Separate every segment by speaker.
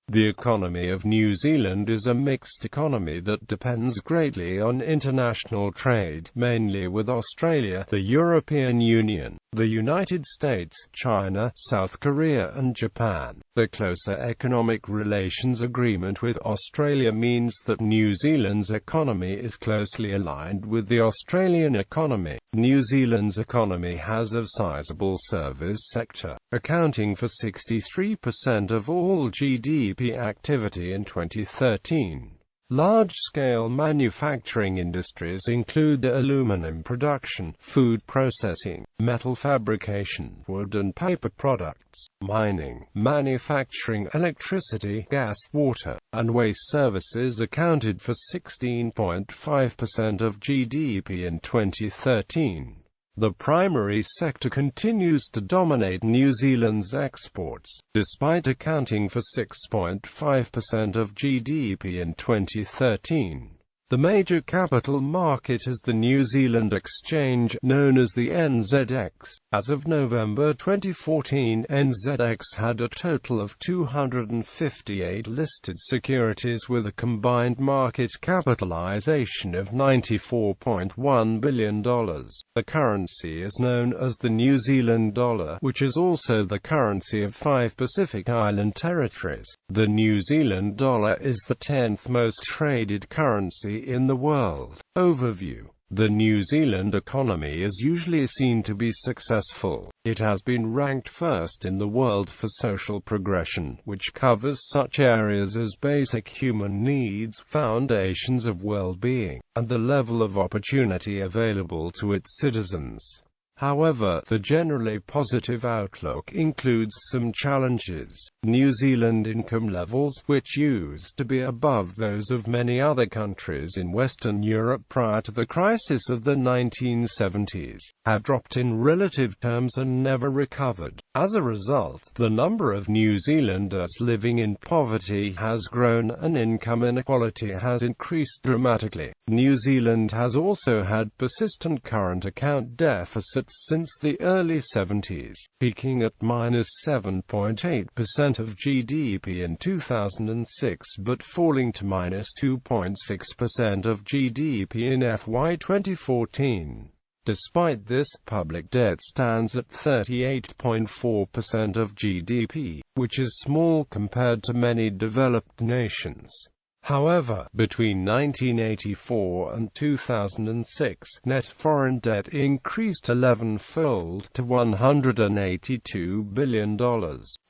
Speaker 1: The economy of New Zealand is a mixed economy that depends greatly on international trade, mainly with Australia, the European Union, the United States, China, South Korea and Japan. The closer economic relations agreement with Australia means that New Zealand's economy is closely aligned with the Australian economy. New Zealand's economy has a sizable service sector, accounting for 63% of all GDP activity in 2013. Large-scale manufacturing industries include aluminum production, food processing, metal fabrication, wood and paper products, mining, manufacturing, electricity, gas, water, and waste services accounted for 16.5% of GDP in 2013. The primary sector continues to dominate New Zealand's exports, despite accounting for 6.5% of GDP in 2013. The major capital market is the New Zealand Exchange, known as the NZX. As of November 2014, NZX had a total of 258 listed securities with a combined market capitalization of $94.1 billion. The currency is known as the New Zealand dollar, which is also the currency of 5 Pacific Island territories. The New Zealand dollar is the 10th most traded currency in the world. Overview. The New Zealand economy is usually seen to be successful. It has been ranked first in the world for social progression, which covers such areas as basic human needs, foundations of well-being, and the level of opportunity available to its citizens. However, the generally positive outlook includes some challenges. New Zealand income levels, which used to be above those of many other countries in Western Europe prior to the crisis of the 1970s, have dropped in relative terms and never recovered. As a result, the number of New Zealanders living in poverty has grown and income inequality has increased dramatically. New Zealand has also had persistent current account deficits since the early 70s, peaking at -7.8% of GDP in 2006 but falling to -2.6% of GDP in FY 2014. Despite this, public debt stands at 38.4% of GDP, which is small compared to many developed nations. However, between 1984 and 2006, net foreign debt increased 11-fold to $182 billion.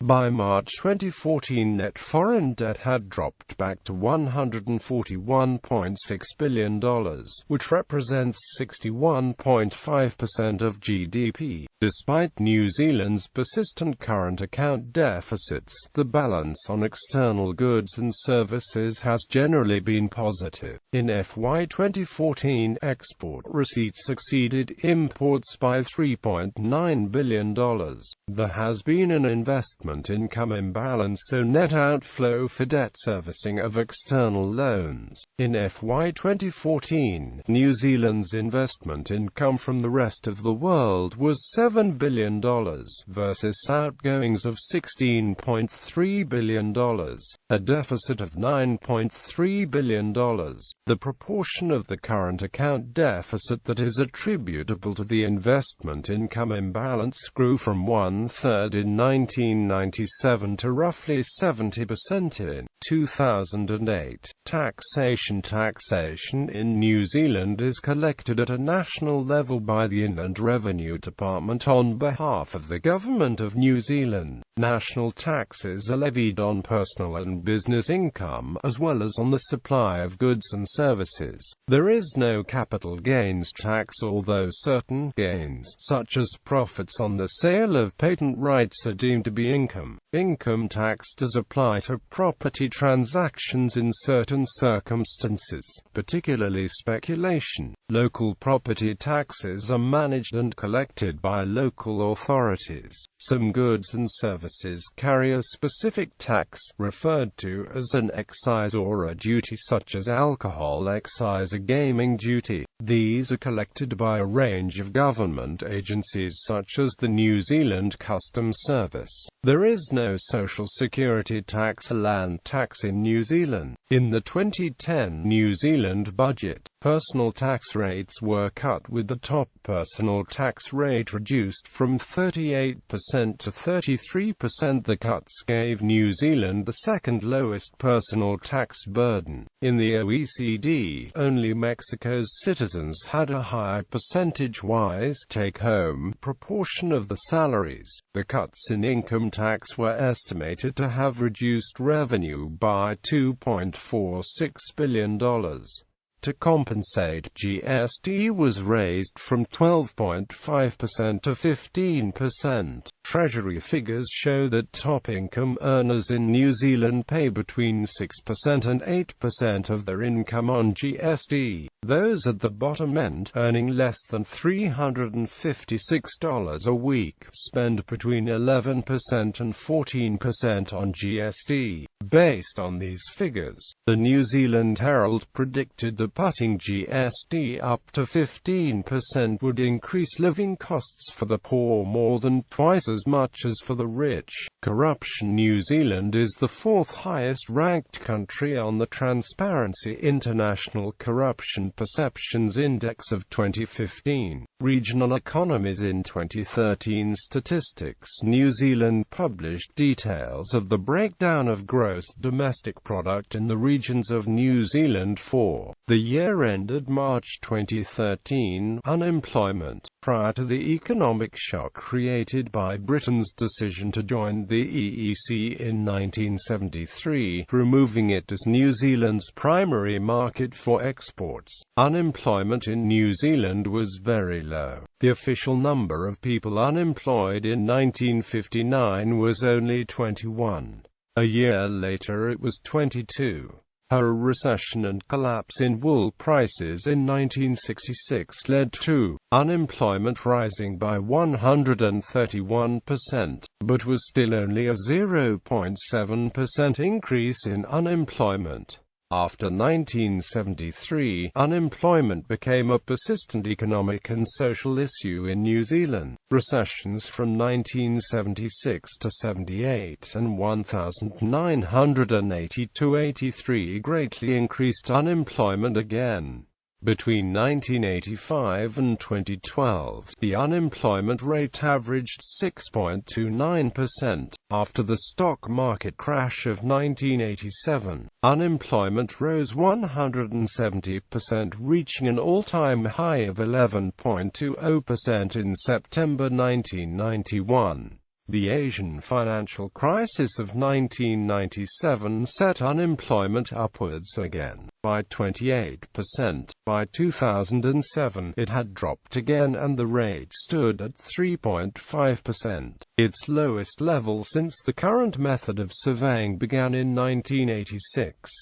Speaker 1: By March 2014, net foreign debt had dropped back to $141.6 billion, which represents 61.5% of GDP. Despite New Zealand's persistent current account deficits, the balance on external goods and services has generally been positive. In FY 2014, export receipts exceeded imports by $3.9 billion. There has been an investment income imbalance, so net outflow for debt servicing of external loans. In FY 2014, New Zealand's investment income from the rest of the world was $7 billion, versus outgoings of $16.3 billion, a deficit of $9.3 billion. The proportion of the current account deficit that is attributable to the investment income imbalance grew from 1/3 in 1997 to roughly 70% in 2008. Taxation in New Zealand is collected at a national level by the Inland Revenue Department on behalf of the Government of New Zealand. National taxes are levied on personal and business income, as well as on the supply of goods and services. There is no capital gains tax, although certain gains, such as profits on the sale of patent rights, are deemed to be income. Income tax does apply to property transactions in certain circumstances, particularly speculation. Local property taxes are managed and collected by local authorities. Some goods and services carry a specific tax, referred to as an excise or a duty, such as alcohol excise or gaming duty. These are collected by a range of government agencies such as the New Zealand Customs Service. There is no social security tax or land tax in New Zealand. In the 2010 New Zealand budget, personal tax rates were cut, with the top personal tax rate reduced from 38% to 33%. The cuts gave New Zealand the second lowest personal tax burden. In the OECD, only Mexico's citizens had a higher percentage-wise take-home proportion of the salaries. The cuts in income tax were estimated to have reduced revenue by $2.46 billion. To compensate, GST was raised from 12.5% to 15%. Treasury figures show that top income earners in New Zealand pay between 6% and 8% of their income on GST. Those at the bottom end, earning less than $356 a week, spend between 11% and 14% on GST. Based on these figures, the New Zealand Herald predicted that putting GST up to 15% would increase living costs for the poor more than twice as much as for the rich. Corruption. New Zealand is the fourth highest ranked country on the Transparency International Corruption Perceptions Index of 2015. Regional economies. In 2013 statistics, New Zealand published details of the breakdown of gross domestic product in the regions of New Zealand for the year ended March 2013. Unemployment. Prior to the economic shock created by Britain's decision to join the EEC in 1973, removing it as New Zealand's primary market for exports, unemployment in New Zealand was very low. The official number of people unemployed in 1959 was only 21. A year later it was 22. A recession and collapse in wool prices in 1966 led to unemployment rising by 131%, but was still only a 0.7% increase in unemployment. After 1973, unemployment became a persistent economic and social issue in New Zealand. Recessions from 1976 to 78 and 1980 to 83 greatly increased unemployment again. Between 1985 and 2012, the unemployment rate averaged 6.29%. After the stock market crash of 1987, unemployment rose 170%, reaching an all-time high of 11.20% in September 1991. The Asian financial crisis of 1997 set unemployment upwards again, by 28%. By 2007, it had dropped again and the rate stood at 3.5%, its lowest level since the current method of surveying began in 1986.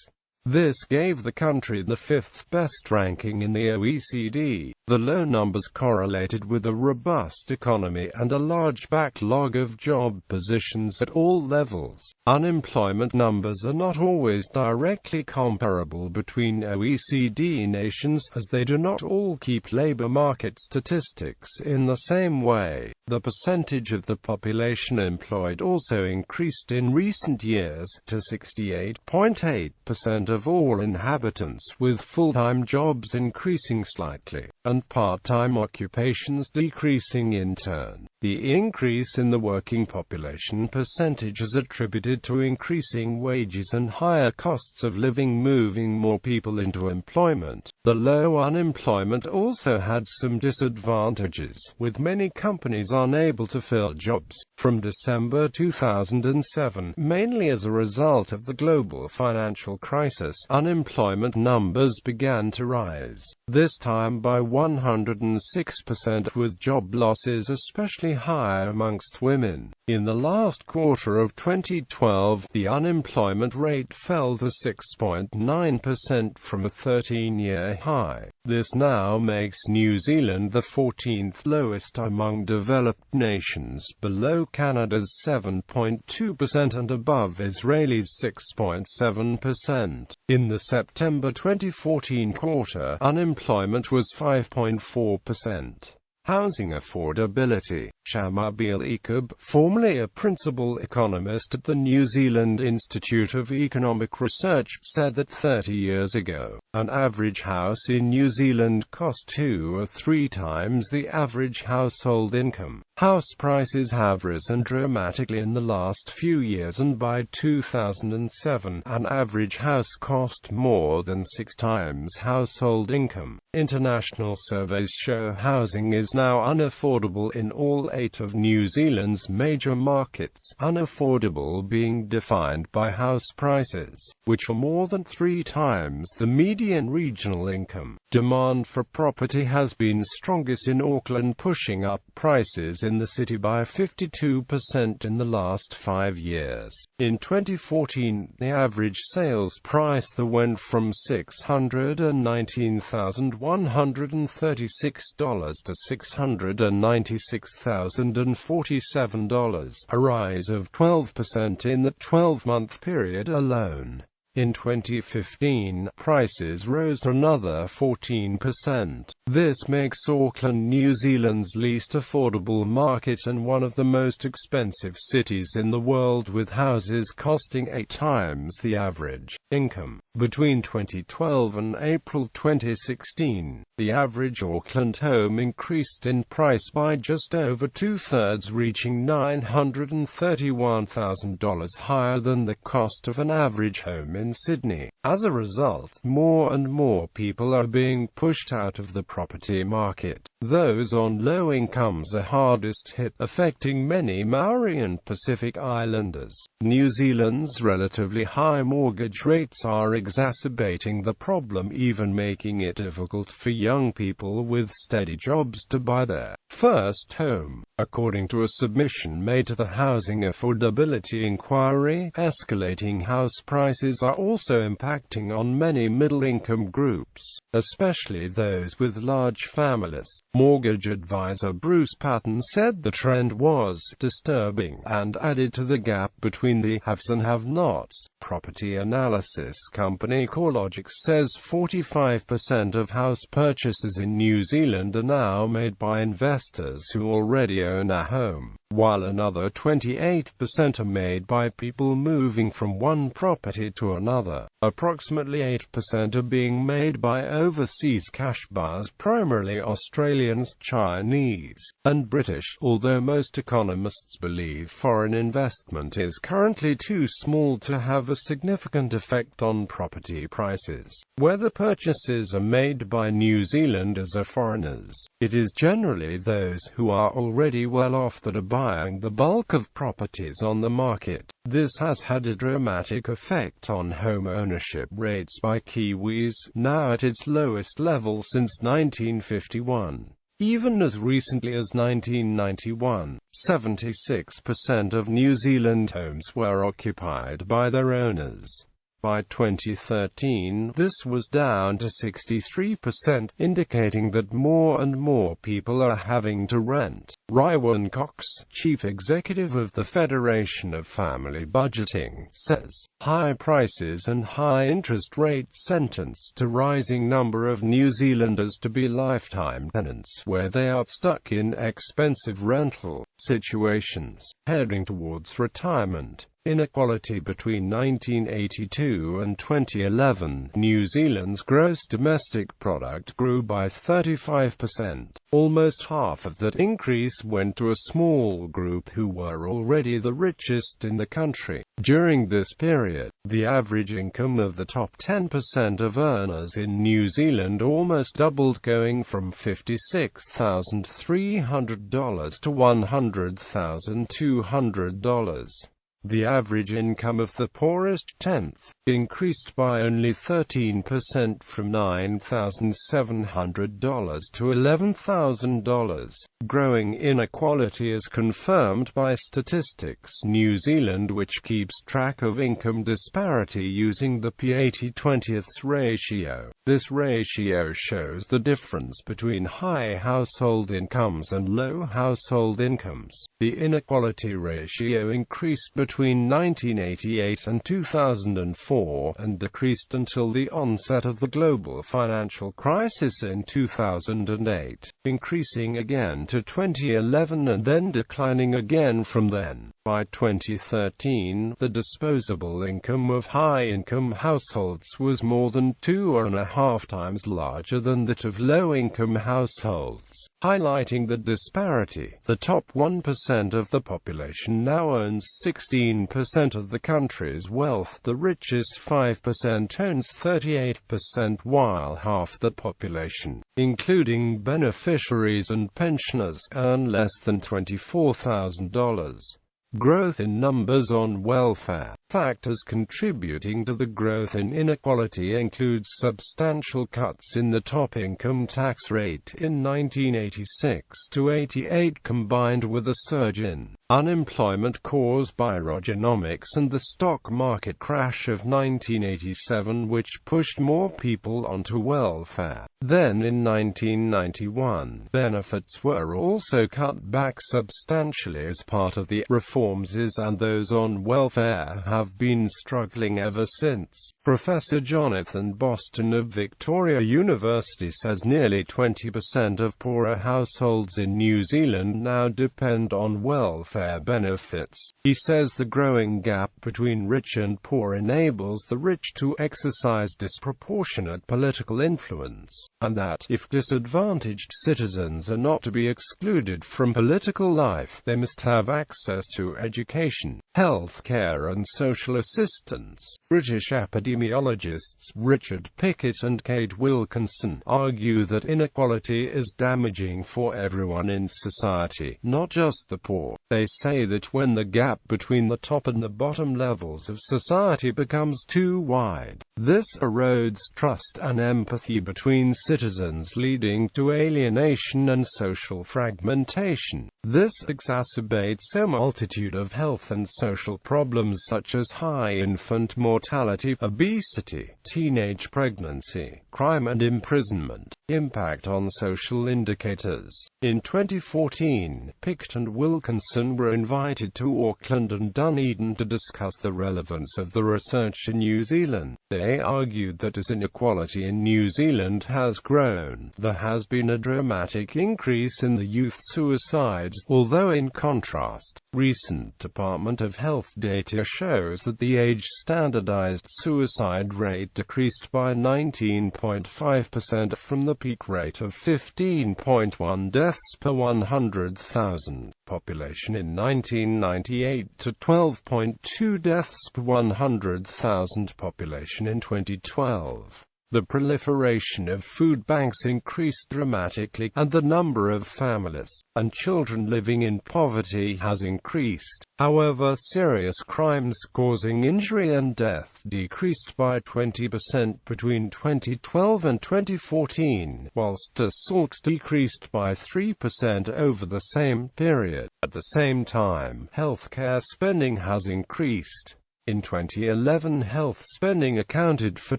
Speaker 1: This gave the country the fifth best ranking in the OECD. The low numbers correlated with a robust economy and a large backlog of job positions at all levels. Unemployment numbers are not always directly comparable between OECD nations, as they do not all keep labor market statistics in the same way. The percentage of the population employed also increased in recent years, to 68.8% of all inhabitants, with full-time jobs increasing slightly, and part-time occupations decreasing in turn. The increase in the working population percentage is attributed to increasing wages and higher costs of living, moving more people into employment. The low unemployment also had some disadvantages, with many companies unable to fill jobs. From December 2007, mainly as a result of the global financial crisis, unemployment numbers began to rise, this time by 106%, with job losses especially high amongst women. In the last quarter of 2012, the unemployment rate fell to 6.9% from a 13-year high. This now makes New Zealand the 14th lowest among developed nations, below Canada's 7.2% and above Israel's 6.7%. In the September 2014 quarter, unemployment was 5.4%. Housing affordability. Shamabeel Ekub, formerly a principal economist at the New Zealand Institute of Economic Research, said that 30 years ago, an average house in New Zealand cost 2 or 3 times the average household income. House prices have risen dramatically in the last few years, and by 2007, an average house cost more than 6 times household income. International surveys show housing is now unaffordable in all 8 of New Zealand's major markets, unaffordable being defined by house prices, which are more than 3 times the median regional income. Demand for property has been strongest in Auckland, pushing up prices in the city by 52% in the last 5 years. In 2014, the average sales price there went from $619,136 to $696,047, a rise of 12% in the 12-month period alone. In 2015, prices rose another 14%. This makes Auckland New Zealand's least affordable market and one of the most expensive cities in the world, with houses costing 8 times the average income. Between 2012 and April 2016, the average Auckland home increased in price by just over 2/3, reaching $931,000 higher than the cost of an average home in Sydney. As a result, more and more people are being pushed out of the property market. Those on low incomes are hardest hit, affecting many Maori and Pacific Islanders. New Zealand's relatively high mortgage rates are exacerbating the problem, even making it difficult for young people with steady jobs to buy their first home. According to a submission made to the Housing Affordability Inquiry, escalating house prices are also impacting on many middle-income groups, especially those with large families. Mortgage advisor Bruce Patton said the trend was disturbing and added to the gap between the haves and have-nots. Property analysis company CoreLogic says 45% of house purchases in New Zealand are now made by investors who already own a home, while another 28% are made by people moving from one property to another. Approximately 8% are being made by overseas cash buyers, primarily Australians, Chinese, and British, although most economists believe foreign investment is currently too small to have a significant effect on property prices. Whether purchases are made by New Zealanders or foreigners, it is generally those who are already well off that are buying the bulk of properties on the market. This has had a dramatic effect on home ownership rates by Kiwis, now at its lowest level since 1951. Even as recently as 1991, 76% of New Zealand homes were occupied by their owners. By 2013, this was down to 63%, indicating that more and more people are having to rent. Rywan Cox, chief executive of the Federation of Family Budgeting, says, high prices and high interest rates sentenced a rising number of New Zealanders to be lifetime tenants, where they are stuck in expensive rental situations, heading towards retirement. Inequality. Between 1982 and 2011, New Zealand's gross domestic product grew by 35%. Almost half of that increase went to a small group who were already the richest in the country. During this period, the average income of the top 10% of earners in New Zealand almost doubled, going from $56,300 to $100,200. The average income of the poorest tenth increased by only 13% from $9,700 to $11,000. Growing inequality is confirmed by Statistics New Zealand, which keeps track of income disparity using the P80/20 ratio. This ratio shows the difference between high household incomes and low household incomes. The inequality ratio increased between 1988 and 2004, and decreased until the onset of the global financial crisis in 2008, increasing again to 2011 and then declining again from then. By 2013, the disposable income of high-income households was more than 2.5 times larger than that of low-income households, highlighting the disparity. The top 1% of the population now owns 16% of the country's wealth. The richest 5% owns 38%, while half the population, including beneficiaries and pensioners, earn less than $24,000. Growth in numbers on welfare. Factors contributing to the growth in inequality include substantial cuts in the top income tax rate in 1986 to 88, combined with a surge in unemployment caused by Reaganomics and the stock market crash of 1987, which pushed more people onto welfare. Then in 1991, benefits were also cut back substantially as part of the reforms, and those on welfare have been struggling ever since. Professor Jonathan Boston of Victoria University says nearly 20% of poorer households in New Zealand now depend on welfare benefits. He says the growing gap between rich and poor enables the rich to exercise disproportionate political influence, and that, if disadvantaged citizens are not to be excluded from political life, they must have access to education, health care and social assistance. British epidemiologists Richard Pickett and Kate Wilkinson argue that inequality is damaging for everyone in society, not just the poor. They say that when the gap between the top and the bottom levels of society becomes too wide, this erodes trust and empathy between citizens, leading to alienation and social fragmentation. This exacerbates a multitude of health and social problems such as high infant mortality, obesity, teenage pregnancy, crime and imprisonment. Impact on social indicators. In 2014, Pickett and Wilkinson were invited to Auckland and Dunedin to discuss the relevance of the research in New Zealand. They argued that as inequality in New Zealand has grown, there has been a dramatic increase in the youth suicides, although in contrast, recent Department of Health data shows that the age-standardized suicide rate decreased by 19.5% from the peak rate of 15.1 deaths per 100,000 population in 1998 to 12.2 deaths per 100,000 population in 2012. The proliferation of food banks increased dramatically, and the number of families and children living in poverty has increased. However, serious crimes causing injury and death decreased by 20% between 2012 and 2014, whilst assault decreased by 3% over the same period. At the same time, healthcare spending has increased. In 2011, health spending accounted for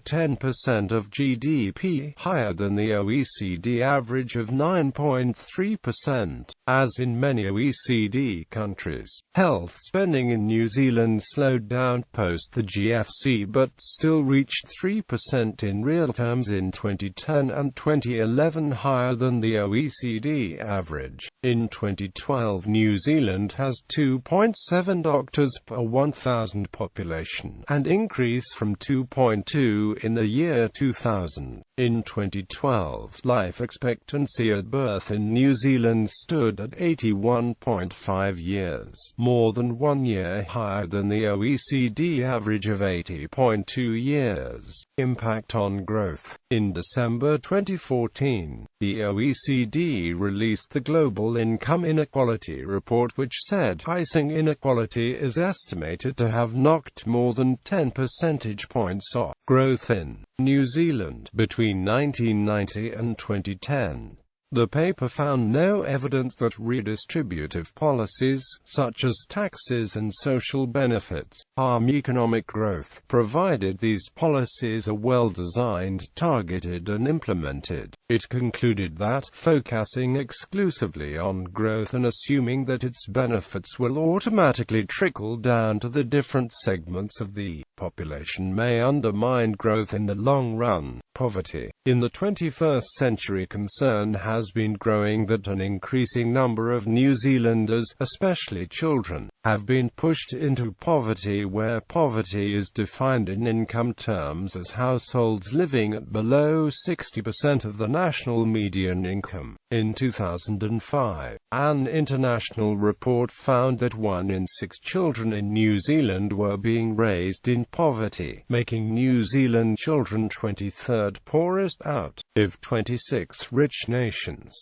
Speaker 1: 10% of GDP, higher than the OECD average of 9.3%. As in many OECD countries, health spending in New Zealand slowed down post the GFC but still reached 3% in real terms in 2010 and 2011, higher than the OECD average. In 2012, New Zealand has 2.7 doctors per 1,000 population, an increase from 2.2 in the year 2000. In 2012, life expectancy at birth in New Zealand stood at 81.5 years, more than 1 year higher than the OECD average of 80.2 years. Impact on growth. In December 2014, The OECD released the Global Income Inequality Report, which said rising inequality is estimated to have knocked more than 10 percentage points off growth in New Zealand between 1990 and 2010. The paper found no evidence that redistributive policies, such as taxes and social benefits, harm economic growth, provided these policies are well-designed, targeted and implemented. It concluded that focusing exclusively on growth and assuming that its benefits will automatically trickle down to the different segments of the population may undermine growth in the long run. Poverty in the 21st century concern has been growing that an increasing number of New Zealanders, especially children, have been pushed into poverty, where poverty is defined in income terms as households living at below 60% of the national median income. In 2005, an international report found that 1 in 6 children in New Zealand were being raised in poverty, making New Zealand children 23rd poorest out of 26 rich nations.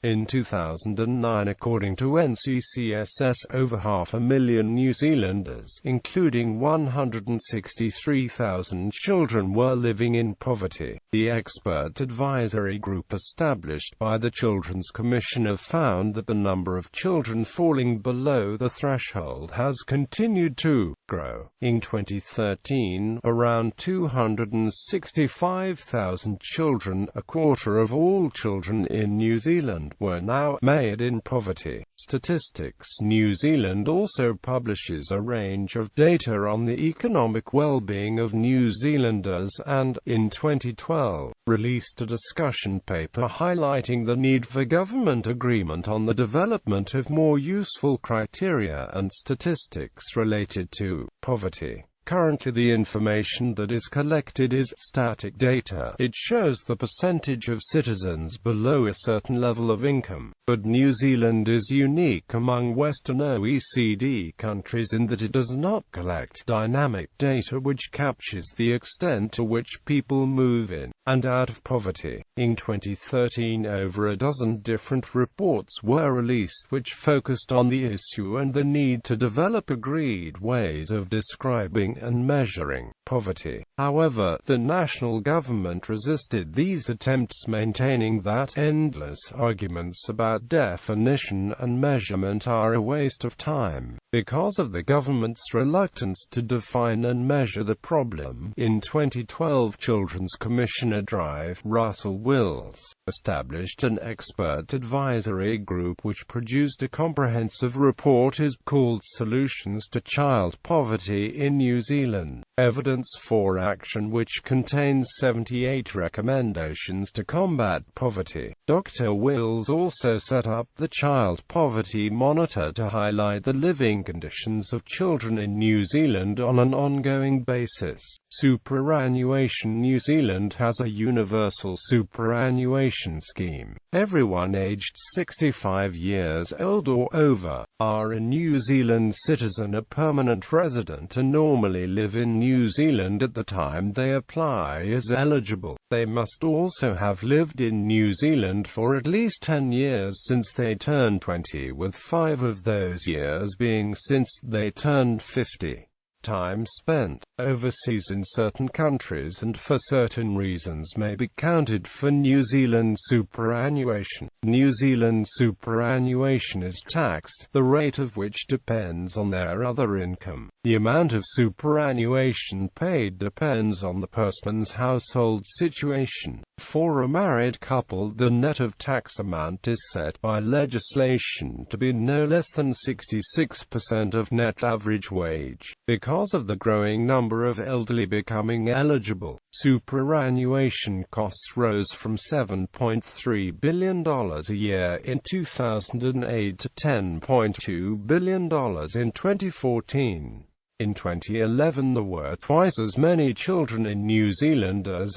Speaker 1: In 2009, according to NCCSS, over 500,000 New Zealanders, including 163,000 children, were living in poverty. The expert advisory group established by the Children's Commissioner found that the number of children falling below the threshold has continued to grow. In 2013, around 265,000 children, a quarter of all children in New Zealand, were now made in poverty. Statistics New Zealand also publishes a range of data on the economic well-being of New Zealanders and, in 2012, released a discussion paper highlighting the need for government agreement on the development of more useful criteria and statistics related to poverty. Currently, the information that is collected is static data. It shows the percentage of citizens below a certain level of income. But New Zealand is unique among Western OECD countries in that it does not collect dynamic data which captures the extent to which people move in and out of poverty. In 2013, over a dozen different reports were released which focused on the issue and the need to develop agreed ways of describing and measuring poverty. However, the national government resisted these attempts, maintaining that endless arguments about definition and measurement are a waste of time. Because of the government's reluctance to define and measure the problem, in 2012 Children's Commissioner Russell Wills established an expert advisory group which produced a comprehensive report called Solutions to Child Poverty in New Zealand, Evidence for Action, which contains 78 recommendations to combat poverty. Dr. Wills also set up the Child Poverty Monitor to highlight the living conditions of children in New Zealand on an ongoing basis. Superannuation New Zealand has a universal superannuation scheme. Everyone aged 65 years old or over, are a New Zealand citizen, a permanent resident, and normally live in New Zealand at the time they apply as eligible. They must also have lived in New Zealand for at least 10 years since they turned 20, with 5 of those years being since they turned 50. Time spent overseas in certain countries and for certain reasons may be counted for New Zealand superannuation. New Zealand superannuation is taxed, the rate of which depends on their other income. The amount of superannuation paid depends on the person's household situation. For a married couple, the net of tax amount is set by legislation to be no less than 66% of net average wage. Because of the growing number of elderly becoming eligible, superannuation costs rose from $7.3 billion a year in 2008 to $10.2 billion in 2014. In 2011 there were twice as many children in New Zealand as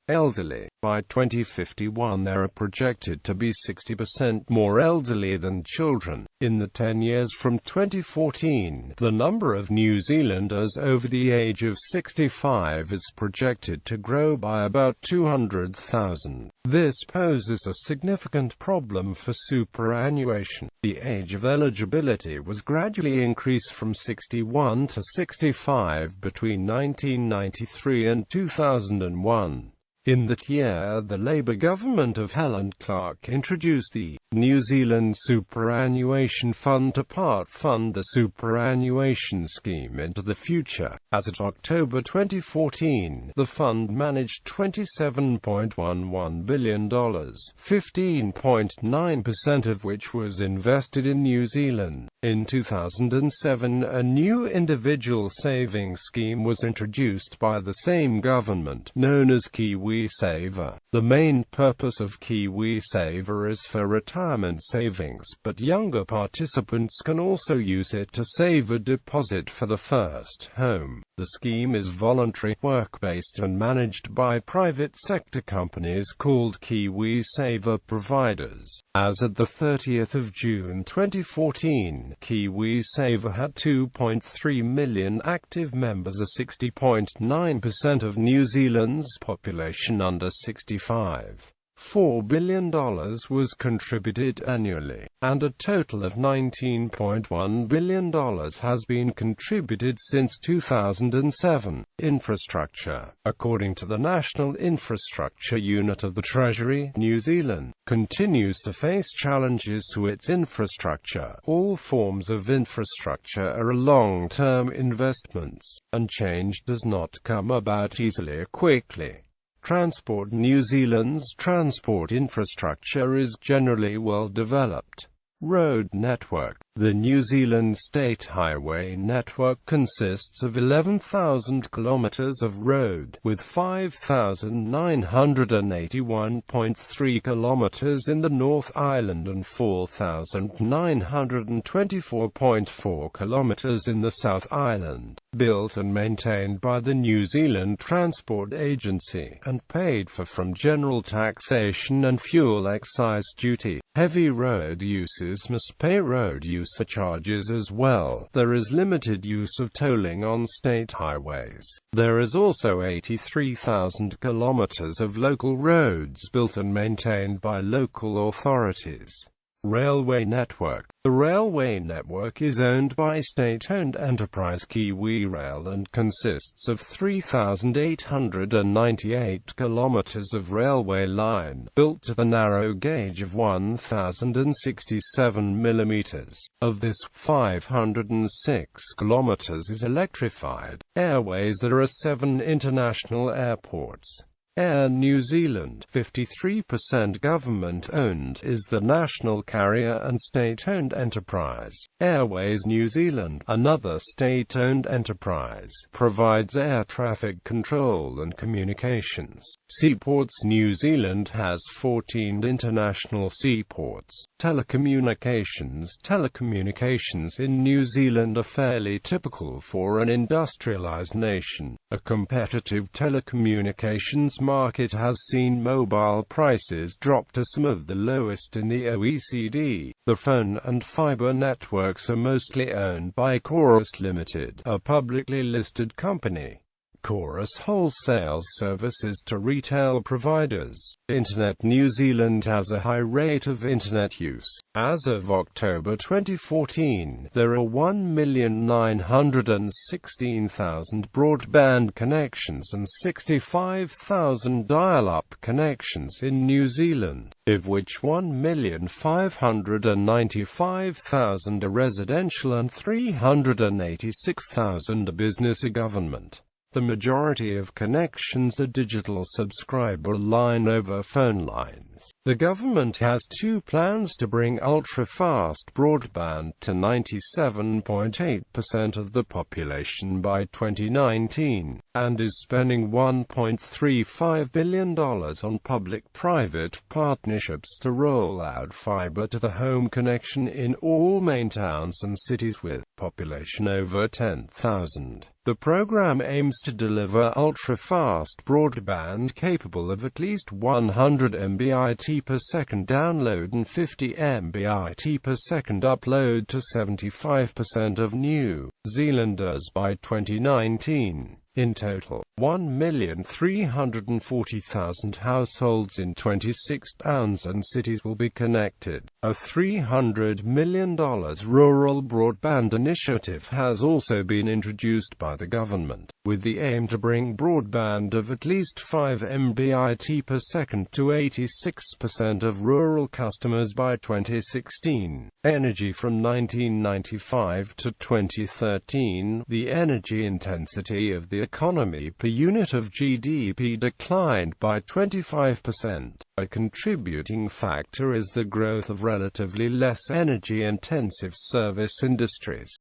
Speaker 1: elderly. By 2051 there are projected to be 60% more elderly than children. In the 10 years from 2014, the number of New Zealanders over the age of 65 is projected to grow by about 200,000. This poses a significant problem for superannuation. The age of eligibility was gradually increased from 61 to 65 between 1993 and 2001. In that year, the Labour government of Helen Clark introduced the New Zealand Superannuation Fund to part-fund the superannuation scheme into the future. As of October 2014, the fund managed $27.11 billion, 15.9% of which was invested in New Zealand. In 2007, a new individual savings scheme was introduced by the same government, known as KiwiSaver. The main purpose of KiwiSaver is for retirement savings, but younger participants can also use it to save a deposit for the first home. The scheme is voluntary, work-based and managed by private sector companies called KiwiSaver providers. As at the 30th of June 2014, KiwiSaver had 2.3 million active members, a 60.9% of New Zealand's population under 65. $4 billion was contributed annually, and a total of $19.1 billion has been contributed since 2007. Infrastructure. According to the National Infrastructure Unit of the Treasury, New Zealand continues to face challenges to its infrastructure. All forms of infrastructure are long-term investments, and change does not come about easily or quickly. Transport. New Zealand's transport infrastructure is generally well developed. Road network. The New Zealand State Highway network consists of 11,000 kilometres of road, with 5,981.3 kilometres in the North Island and 4,924.4 kilometres in the South Island. Built and maintained by the New Zealand Transport Agency, and paid for from general taxation and fuel excise duty. Heavy road users must pay road user charges as well. There is limited use of tolling on state highways. There is also 83,000 kilometers of local roads built and maintained by local authorities. Railway network. The railway network is owned by state-owned enterprise KiwiRail and consists of 3,898 kilometers of railway line, built to the narrow gauge of 1,067 millimeters. Of this, 506 kilometers is electrified. Airways. There are 7 international airports. Air New Zealand, 53% government-owned, is the national carrier and state-owned enterprise. Airways New Zealand, another state-owned enterprise, provides air traffic control and communications. Seaports. New Zealand has 14 international seaports. Telecommunications. Telecommunications in New Zealand are fairly typical for an industrialized nation. A competitive telecommunications market has seen mobile prices drop to some of the lowest in the OECD. The phone and fibre networks are mostly owned by Chorus Limited, a publicly listed company. Chorus wholesales services to retail providers. Internet. New Zealand has a high rate of internet use. As of October 2014, there are 1,916,000 broadband connections and 65,000 dial-up connections in New Zealand, of which 1,595,000 are residential and 386,000 are business or government. The majority of connections are digital subscriber line over phone lines. The government has two plans to bring ultra-fast broadband to 97.8% of the population by 2019, and is spending $1.35 billion on public-private partnerships to roll out fiber-to-the-home connection in all main towns and cities with population over 10,000. The program aims to deliver ultra-fast broadband capable of at least 100 Mbit per second download and 50 Mbit per second upload to 75% of New Zealanders by 2019. In total, 1,340,000 households in 26 towns and cities will be connected. A $300 million rural broadband initiative has also been introduced by the government, with the aim to bring broadband of at least 5 Mbit per second to 86% of rural customers by 2016. Energy from 1995 to 2013, the energy intensity of the economy per unit of GDP declined by 25%. A contributing factor is the growth of relatively less energy-intensive service industries.